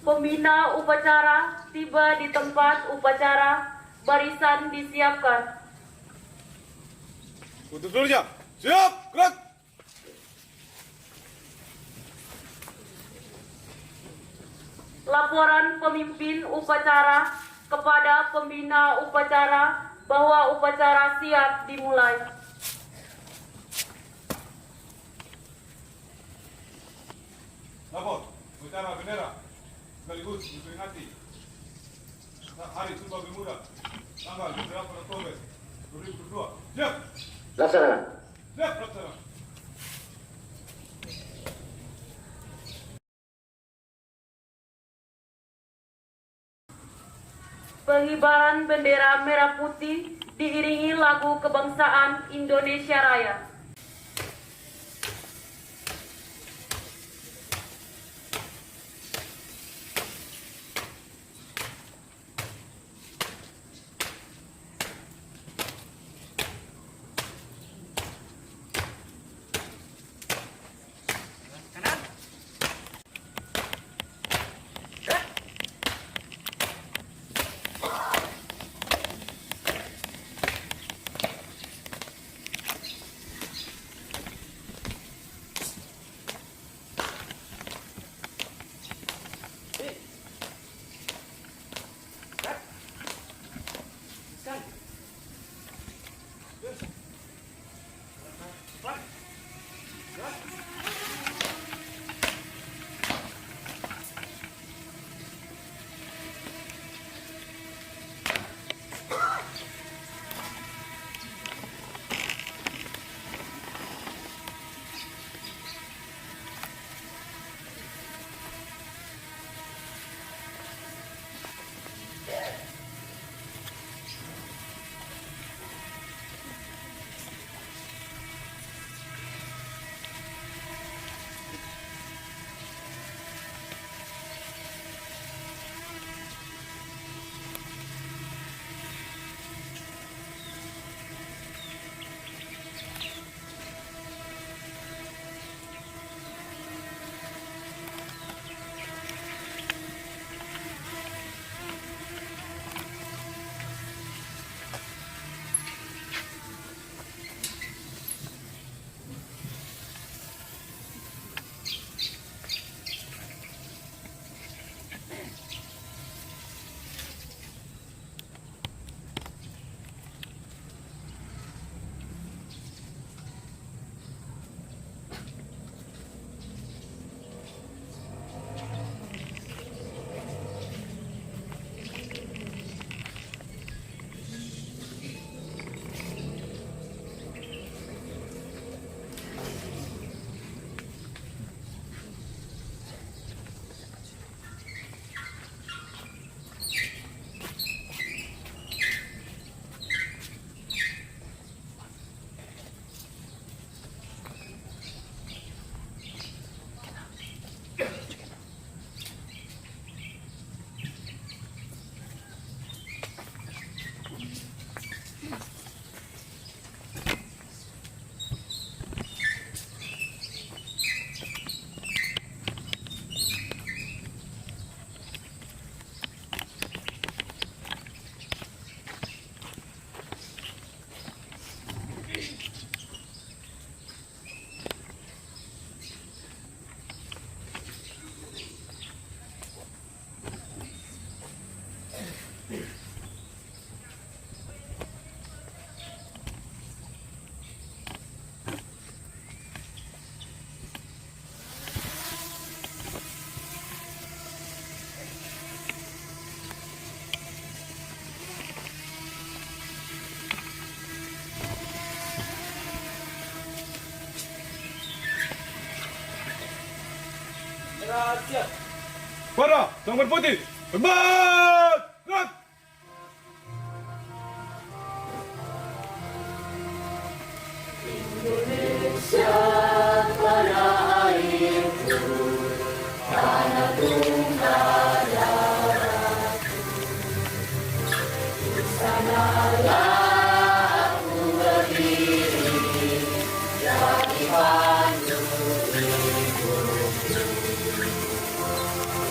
Pembina upacara tiba di tempat upacara, barisan disiapkan. Untuk seluruhnya, siap, gerak! Laporan pemimpin upacara kepada pembina upacara bahwa upacara siap dimulai. Lapor, upacara bendera, sekaligus memperingati Hari Sumpah Pemuda, tanggal 28 Oktober 2022. Siap! Laksanakan. Siap, laksana. Pengibaran bendera merah putih diiringi lagu kebangsaan Indonesia Raya. Siap. Para, Tongkat Putih, hebat! Gerak! Indonesia tanah airku, tanah tunggal darahku. Di sanalah aku berdiri, jadi pandu hidupku.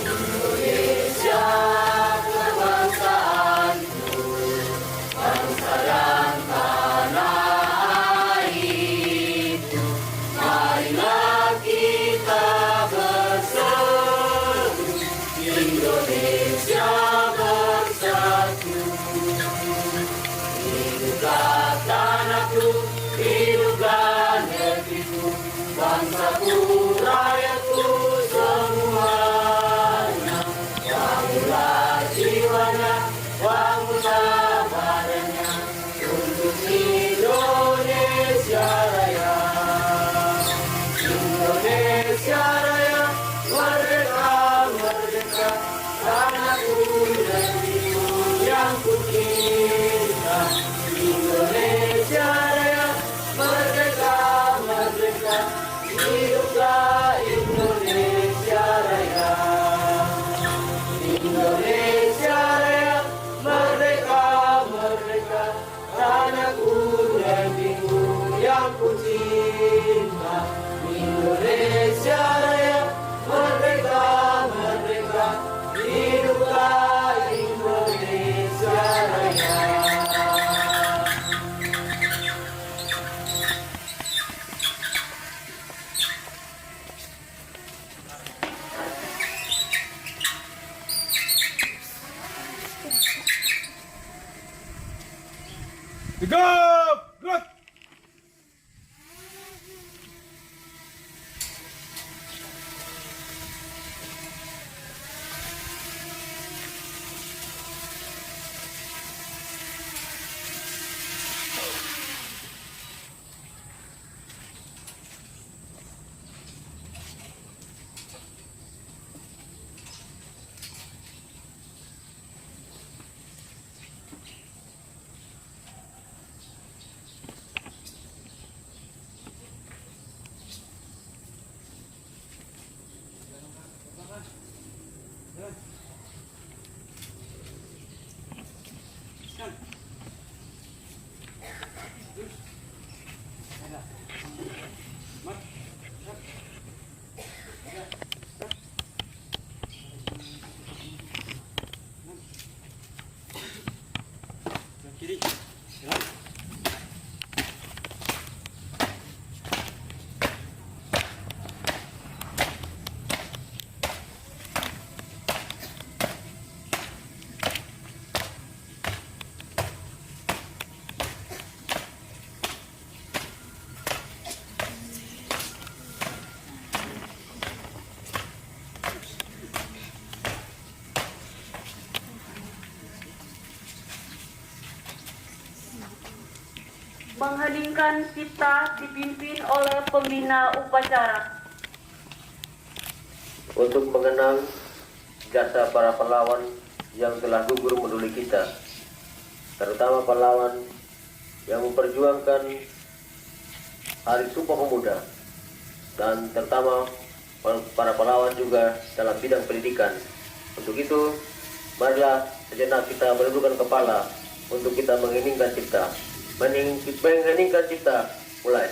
Indonesia bangsaku, rakyatku semuanya. Bangunlah jiwanya, bangunlah badannya untuk Indonesia Raya. Indonesia Raya, merdeka, merdeka, tanahku negeriku yang kucinta. Indonesia Raya, merdeka, merdeka, hiduplah Indonesia Raya. Indonesia Raya, merdeka, merdeka, tanahku negeriku yang kucinta. Indonesia Raya, merdeka, merdeka, hiduplah Indonesia Raya. Tegap, gerak. Kiri. Mengheningkan cipta dipimpin oleh pembina upacara. Untuk mengenang jasa para pahlawan yang telah gugur mendulik kita, terutama pahlawan yang memperjuangkan Hari Sumpah Pemuda, dan terutama para pahlawan juga dalam bidang pendidikan. Untuk itu, marilah sejenak kita menundukkan kepala untuk kita mengheningkan cipta. Mengheningkan cipta, mulai.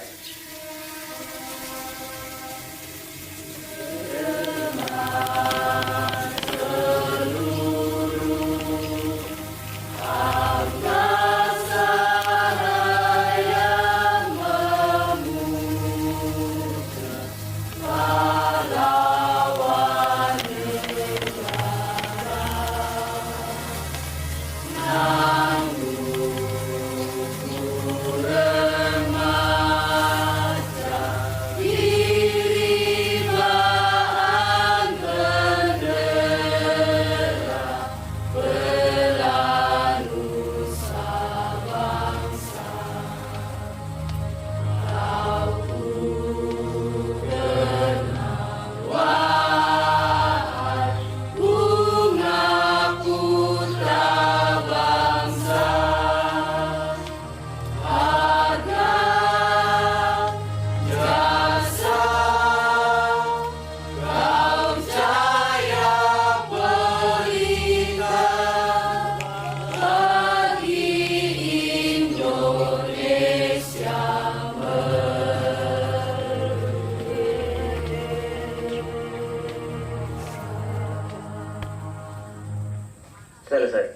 Selesai.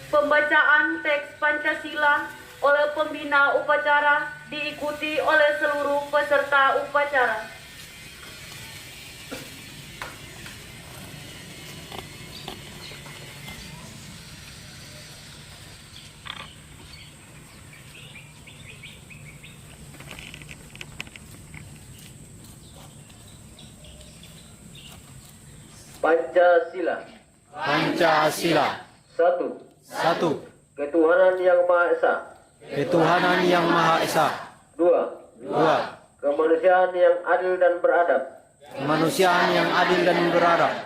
Pembacaan teks Pancasila oleh pembina upacara diikuti oleh seluruh peserta upacara. Pancasila. Pancasila. 1. 1. Ketuhanan Yang Maha Esa. Ketuhanan Yang Maha Esa. 2. 2. Kemanusiaan yang adil dan beradab. Kemanusiaan yang adil dan beradab.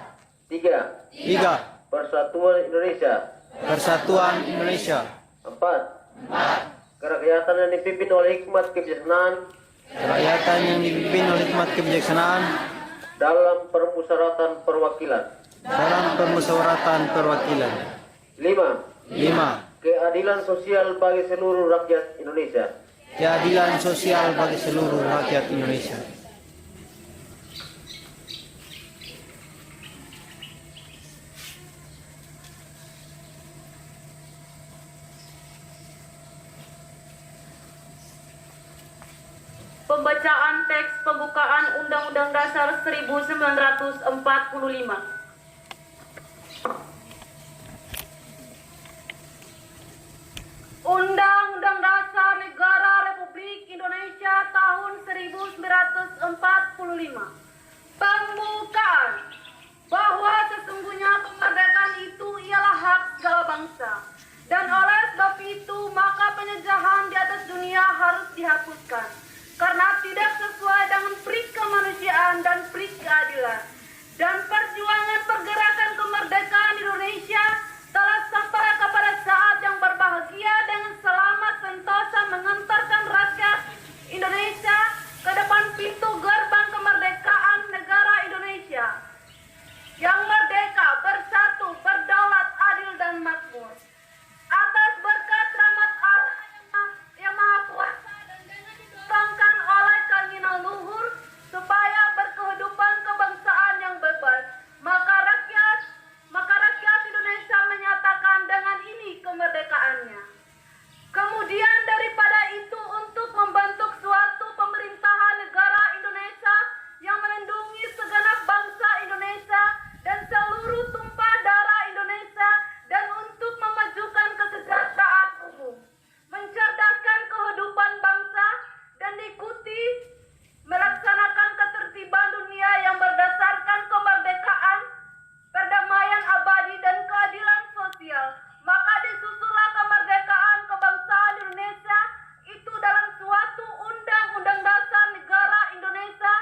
3. 3. Persatuan Indonesia. Persatuan Indonesia. 4. Kerakyatan yang dipimpin oleh hikmat kebijaksanaan Kerakyatan yang dipimpin oleh hikmat kebijaksanaan dalam permusyawaratan perwakilan. dalam permusyawaratan perwakilan. 5. 5. Keadilan sosial bagi seluruh rakyat Indonesia. Keadilan sosial bagi seluruh rakyat Indonesia. Pembacaan teks pembukaan Undang-Undang Dasar 1945. Undang-Undang Dasar Negara Republik Indonesia tahun 1945. Pembukaan bahwa sesungguhnya kemerdekaan itu ialah hak segala bangsa, dan oleh sebab itu maka penjajahan di atas dunia harus dihapuskan karena tidak sesuai dengan peri kemanusiaan dan peri keadilan. Dan perjuangan pergerakan kemerdekaan Indonesia telah sampai kepada saat yang berbahagia dengan selamat sentosa mengantarkan rakyat Indonesia ke depan pintu gerbang kemerdekaan negara Indonesia yang merdeka, bersatu, berdaulat, adil dan makmur. Atas berkat rahmat Allah yang Maha Kuasa dan dengan didorongkan oleh keinginan luhur supaya berkehidupan kebangsaan yang bebas, maka rakyat Indonesia menyatakan dengan ini kemerdekaannya. Kemudian daripada itu untuk membentuk suatu pemerintahan negara Indonesia yang melindungi segenap bangsa Indonesia dan seluruh tumpah darah Indonesia, dan untuk memajukan kesejahteraan umum, mencerdaskan kehidupan bangsa, dan diikuti melaksanakan ketertiban dunia yang berdasarkan kemerdekaan, perdamaian abadi dan keadilan sosial, maka disusunlah kemerdekaan kebangsaan Indonesia itu dalam suatu Undang-Undang Dasar Negara Indonesia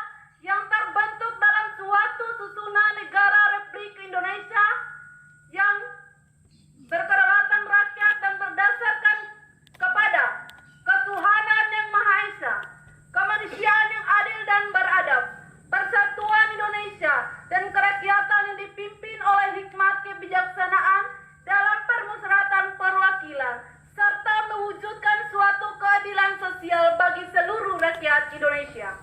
yang terbentuk dalam suatu susunan negara Republik Indonesia yang berkedaulatan rakyat dan berdasarkan kepada ketuhanan yang Maha Esa, kemanusiaan yang adil dan beradab, persatuan Indonesia, dan kerakyatan yang dipimpin oleh hikmat kebijaksanaan dalam permusyawaratan perwakilan, serta mewujudkan suatu keadilan sosial bagi seluruh rakyat Indonesia.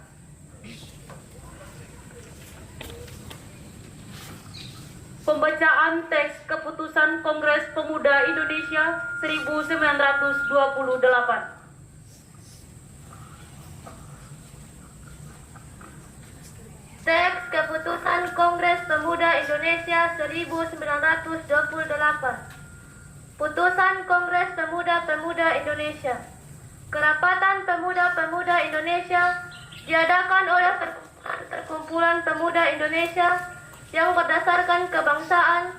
Pembacaan teks keputusan Kongres Pemuda Indonesia 1928. Teks Keputusan Kongres Pemuda Indonesia 1928. Putusan Kongres Pemuda-Pemuda Indonesia. Kerapatan Pemuda-Pemuda Indonesia diadakan oleh Perkumpulan Pemuda Indonesia yang berdasarkan kebangsaan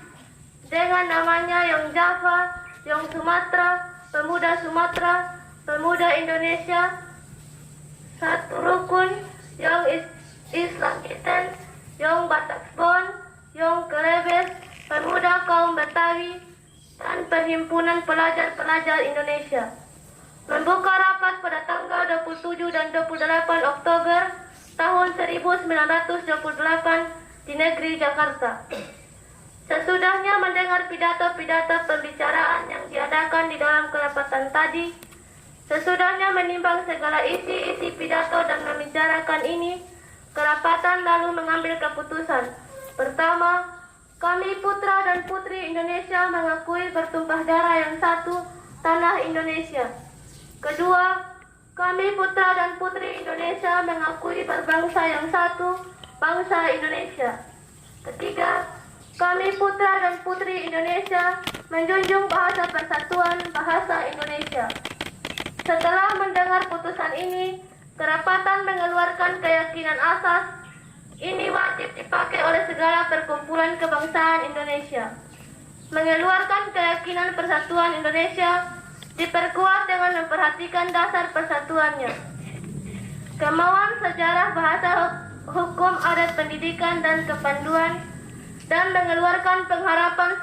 dengan namanya Yang Java, Yang Sumatera, Pemuda Sumatera, Pemuda Indonesia, satu rukun, Yang Islam Kiten, Yang Batakbon, Yang Kelebes, Pemuda Kaum Betawi, dan Perhimpunan Pelajar-Pelajar Indonesia. Membuka rapat pada tanggal 27 dan 28 Oktober tahun 1928 di negeri Jakarta. Sesudahnya mendengar pidato-pidato pembicaraan yang diadakan di dalam kerapatan tadi, sesudahnya menimbang segala isi-isi pidato dan membicarakan ini, kerapatan lalu mengambil keputusan. Pertama, kami putra dan putri Indonesia mengakui bertumpah darah yang satu, tanah Indonesia. Kedua, kami putra dan putri Indonesia mengakui berbangsa yang satu, bangsa Indonesia. Ketiga, kami putra dan putri Indonesia menjunjung bahasa persatuan, bahasa Indonesia. Setelah mendengar putusan ini, kerapatan mengeluarkan keyakinan asas Ini wajib dipakai oleh segala perkumpulan kebangsaan Indonesia. Mengeluarkan keyakinan persatuan Indonesia diperkuat dengan memperhatikan dasar persatuannya. Kemauan sejarah bahasa hukum adat pendidikan dan kepanduan dan mengeluarkan pengharapan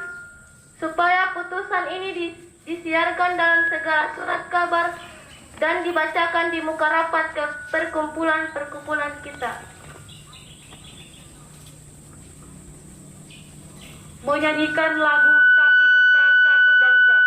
supaya putusan ini disiarkan dalam segala surat kabar dan dibacakan di muka rapat ke perkumpulan-perkumpulan kita. Menyanyikan lagu Satu Nusa Satu Bangsa.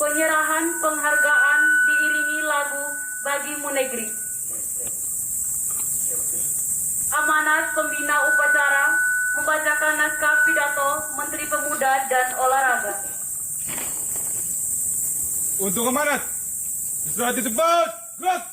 Penyerahan penghargaan diiringi lagu Bagimu Negeri. Amanat pembina upacara membacakan naskah pidato Menteri Pemuda dan Olahraga. Untuk amanat. Istirahat di tempat. Gerak.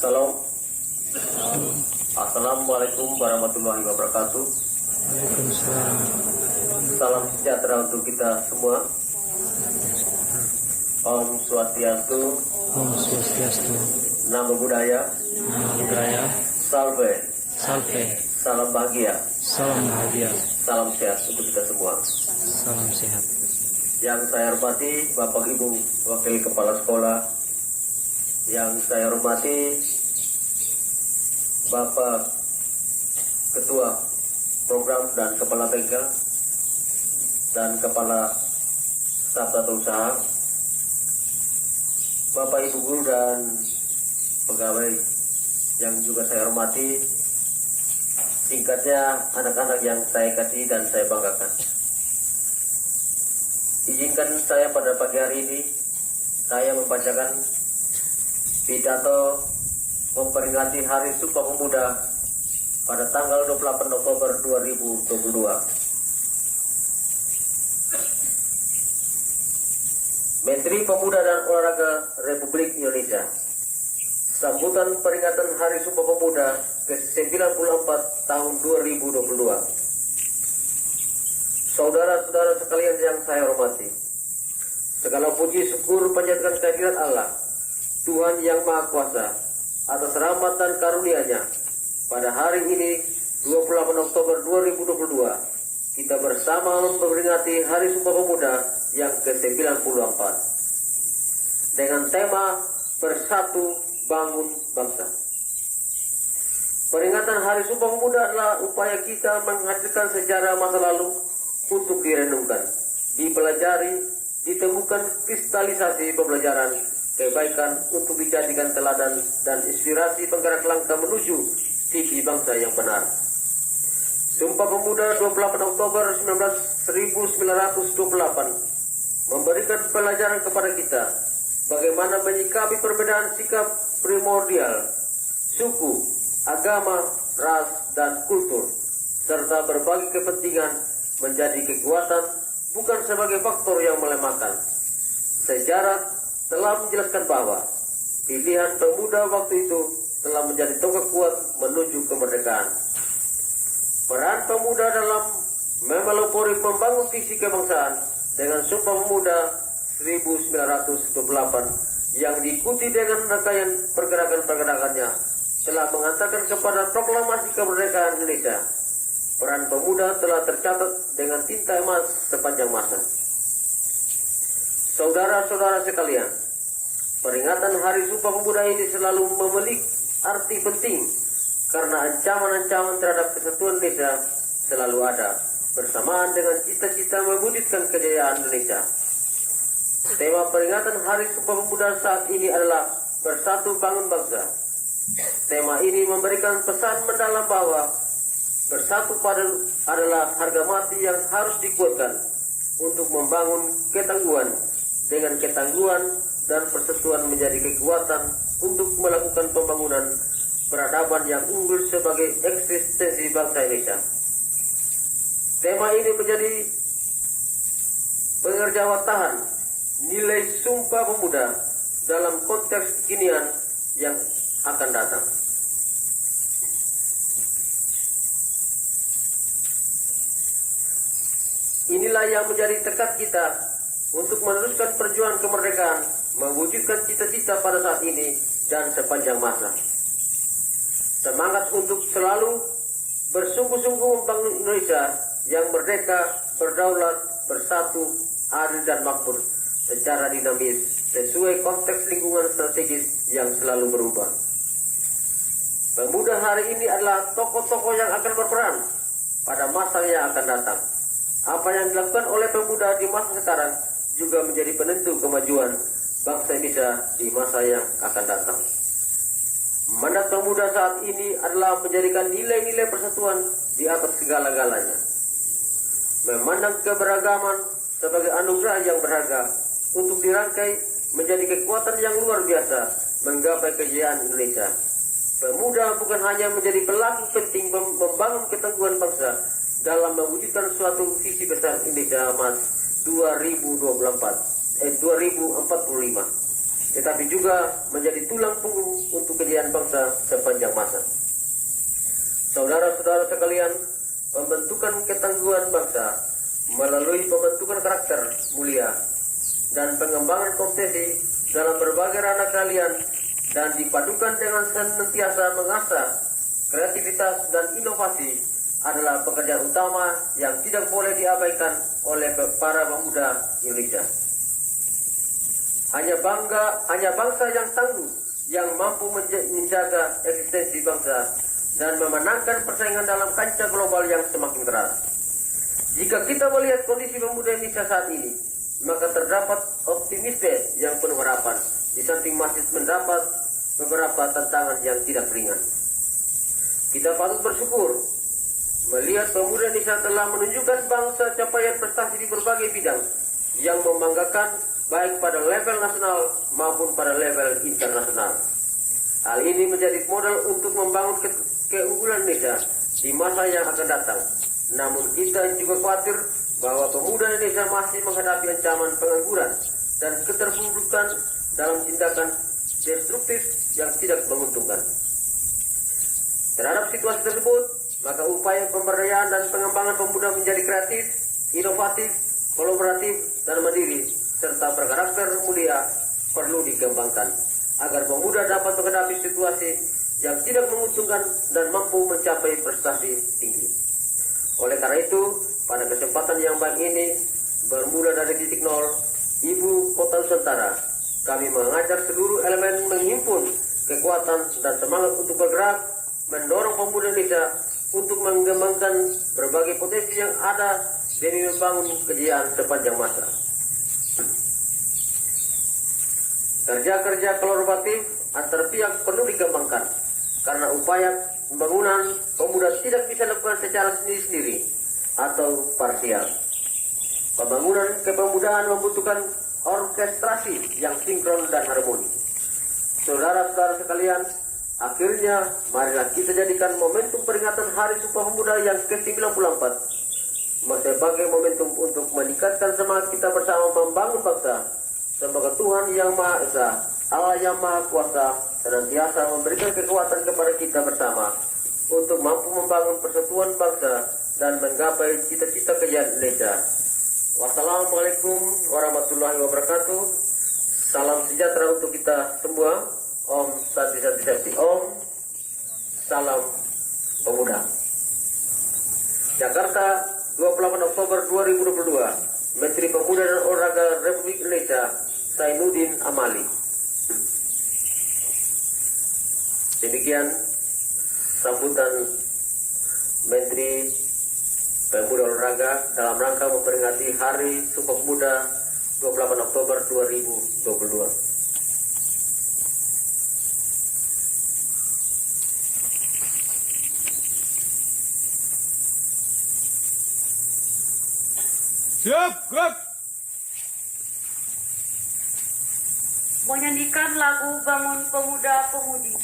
Salam. Assalamualaikum warahmatullahi wabarakatuh. Waalaikumsalam. Salam sejahtera untuk kita semua. Om Swastiastu. Om Swastiastu. Namo Buddhaya. Namo Buddhaya. Salve. Salve. Salam bahagia. Salam bahagia. Salam sehat untuk kita semua. Salam sehat. Yang saya hormati Bapak Ibu Wakil Kepala Sekolah. Yang saya hormati Bapak Ketua Program dan Kepala Bengkel dan Kepala Staf Tata Usaha, Bapak Ibu Guru dan pegawai yang juga saya hormati, singkatnya anak-anak yang saya kasih dan saya banggakan. Izinkan saya pada pagi hari ini saya membacakan pidato memperingati Hari Sumpah Pemuda pada tanggal 28 Oktober 2022. Menteri Pemuda dan Olahraga Republik Indonesia. Sambutan peringatan Hari Sumpah Pemuda ke-94 tahun 2022. Saudara-saudara sekalian yang saya hormati, segala puji syukur panjatkan kehadirat Allah, Tuhan yang Maha Kuasa, atas rahmat dan karunia-Nya. Pada hari ini, 28 Oktober 2022, kita bersama memperingati Hari Sumpah Pemuda yang ke-94 dengan tema Bersatu Bangun Bangsa. Peringatan Hari Sumpah Pemuda adalah upaya kita menghadirkan sejarah masa lalu untuk direnungkan, dipelajari, ditemukan kristalisasi pembelajaran kebaikan untuk dijadikan teladan dan inspirasi penggerak langkah menuju visi bangsa yang benar. Sumpah Pemuda 28 Oktober 1928 memberikan pelajaran kepada kita bagaimana menyikapi perbedaan sikap primordial, suku, agama, ras, dan kultur, serta berbagai kepentingan menjadi kekuatan bukan sebagai faktor yang melemahkan. Sejarah telah menjelaskan bahwa pilihan pemuda waktu itu telah menjadi tonggak kuat menuju kemerdekaan. Peran pemuda dalam memelopori membangun visi kebangsaan dengan Sumpah Pemuda 1928 yang diikuti dengan rangkaian pergerakan-pergerakannya telah mengantarkan kepada proklamasi kemerdekaan Indonesia. Peran pemuda telah tercatat dengan tinta emas sepanjang masa. Saudara-saudara sekalian, peringatan Hari Sumpah Pemuda ini selalu memiliki arti penting karena ancaman-ancaman terhadap kesatuan Indonesia selalu ada bersamaan dengan cita-cita mewujudkan kejayaan Indonesia. Tema peringatan Hari Sumpah Pemuda saat ini adalah Bersatu Bangun Bangsa. Tema ini memberikan pesan mendalam bahwa bersatu adalah harga mati yang harus dikuatkan untuk membangun ketangguhan. Dengan ketangguhan dan persatuan menjadi kekuatan untuk melakukan pembangunan peradaban yang unggul sebagai eksistensi bangsa Indonesia. Tema ini menjadi pengerjawatan nilai Sumpah Pemuda dalam konteks kekinian yang akan datang. Inilah yang menjadi tekad kita untuk meneruskan perjuangan kemerdekaan, mewujudkan cita-cita pada saat ini dan sepanjang masa. Semangat untuk selalu bersungguh-sungguh membangun Indonesia yang merdeka, berdaulat, bersatu, adil dan makmur secara dinamis sesuai konteks lingkungan strategis yang selalu berubah. Pemuda hari ini adalah tokoh-tokoh yang akan berperan pada masa yang akan datang. Apa yang dilakukan oleh pemuda di masa sekarang juga menjadi penentu kemajuan bangsa Indonesia di masa yang akan datang. Mandat pemuda saat ini adalah menjadikan nilai-nilai persatuan di atas segala-galanya. Memandang keberagaman sebagai anugerah yang berharga untuk dirangkai menjadi kekuatan yang luar biasa menggapai kejayaan Indonesia. Pemuda bukan hanya menjadi pelaku penting membangun ketangguhan bangsa dalam mewujudkan suatu visi besar Indonesia Emas 2045, tetapi juga menjadi tulang punggung untuk kejayaan bangsa sepanjang masa. Saudara-saudara sekalian, pembentukan ketangguhan bangsa melalui pembentukan karakter mulia dan pengembangan kompetensi dalam berbagai ranah kalian dan dipadukan dengan senantiasa mengasah kreativitas dan inovasi adalah pekerjaan utama yang tidak boleh diabaikan oleh para pemuda Indonesia. Hanya bangsa yang tangguh yang mampu menjaga eksistensi bangsa dan memenangkan persaingan dalam kancah global yang semakin keras. Jika kita melihat kondisi pemuda Indonesia saat ini, maka terdapat optimisme yang penuh harapan, di samping masih mendapat beberapa tantangan yang tidak ringan. Kita patut bersyukur melihat pemuda Indonesia telah menunjukkan bangsa capaian prestasi di berbagai bidang yang membanggakan baik pada level nasional maupun pada level internasional. Hal ini menjadi modal untuk membangun keunggulan Indonesia di masa yang akan datang. Namun kita juga khawatir bahwa pemuda Indonesia masih menghadapi ancaman pengangguran dan keterpurukan dalam tindakan destruktif yang tidak menguntungkan. Terhadap situasi tersebut, maka upaya pemberdayaan dan pengembangan pemuda menjadi kreatif, inovatif, kolaboratif, dan mandiri, serta berkarakter mulia perlu dikembangkan, agar pemuda dapat menghadapi situasi yang tidak menguntungkan dan mampu mencapai prestasi tinggi. Oleh karena itu, pada kesempatan yang baik ini, bermula dari titik nol, Ibu Kota Nusantara, kami mengajak seluruh elemen menghimpun kekuatan dan semangat untuk bergerak, mendorong pemuda Indonesia untuk mengembangkan berbagai potensi yang ada demi membangun kejayaan sepanjang masa. Kerja-kerja kolaboratif antar pihak perlu dikembangkan karena upaya pembangunan pemuda tidak bisa dilakukan secara sendiri-sendiri atau parsial. Pembangunan kepemudaan membutuhkan orkestrasi yang sinkron dan harmoni. Saudara-saudara sekalian, akhirnya, marilah kita jadikan momentum peringatan Hari Sumpah Pemuda yang ke-94 sebagai momentum untuk meningkatkan semangat kita bersama membangun bangsa. Semoga Tuhan Yang Maha Esa, Allah Yang Maha Kuasa, senantiasa memberikan kekuatan kepada kita bersama untuk mampu membangun persatuan bangsa dan menggapai cita-cita kejayaan Indonesia. Wassalamualaikum warahmatullahi wabarakatuh. Salam sejahtera untuk kita semua. Om Santi Santi Santi Om. Salam Pemuda. Jakarta, 28 Oktober 2022. Menteri Pemuda dan Olahraga Republik Indonesia Zainuddin Amali. Demikian sambutan Menteri Pemuda Olahraga dalam rangka memperingati Hari Sumpah Pemuda 28 Oktober 2022. Siap, gerak. Menyanyikan lagu Bangun Pemuda Pemudi.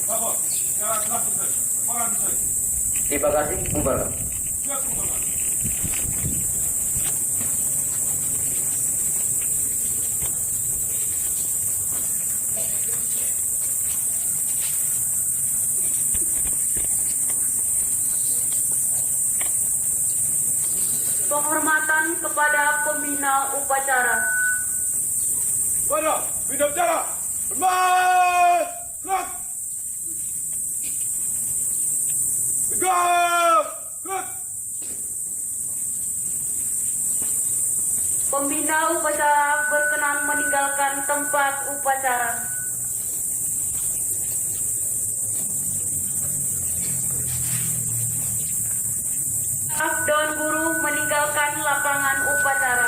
Bapak, jarak gerak betul. Orang betul. Terima kasih, bubarkan. Siap, Bapak. Penghormatan kepada pembina upacara. Pada, pindah jarak. Bermas! Gerak! Tegak! Gerak! Pembina upacara berkenan meninggalkan tempat upacara. Staf dan guru meninggalkan lapangan upacara.